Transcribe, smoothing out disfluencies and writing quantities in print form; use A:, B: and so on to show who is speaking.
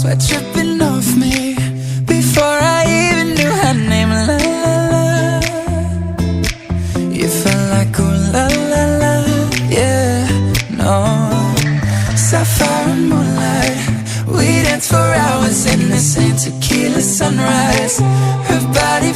A: were dripping off me before I even knew her name. La la la, you felt like ooh la la la, yeah, no. Sapphire and moonlight, we danced for hours in the same tequila sunrise. Her body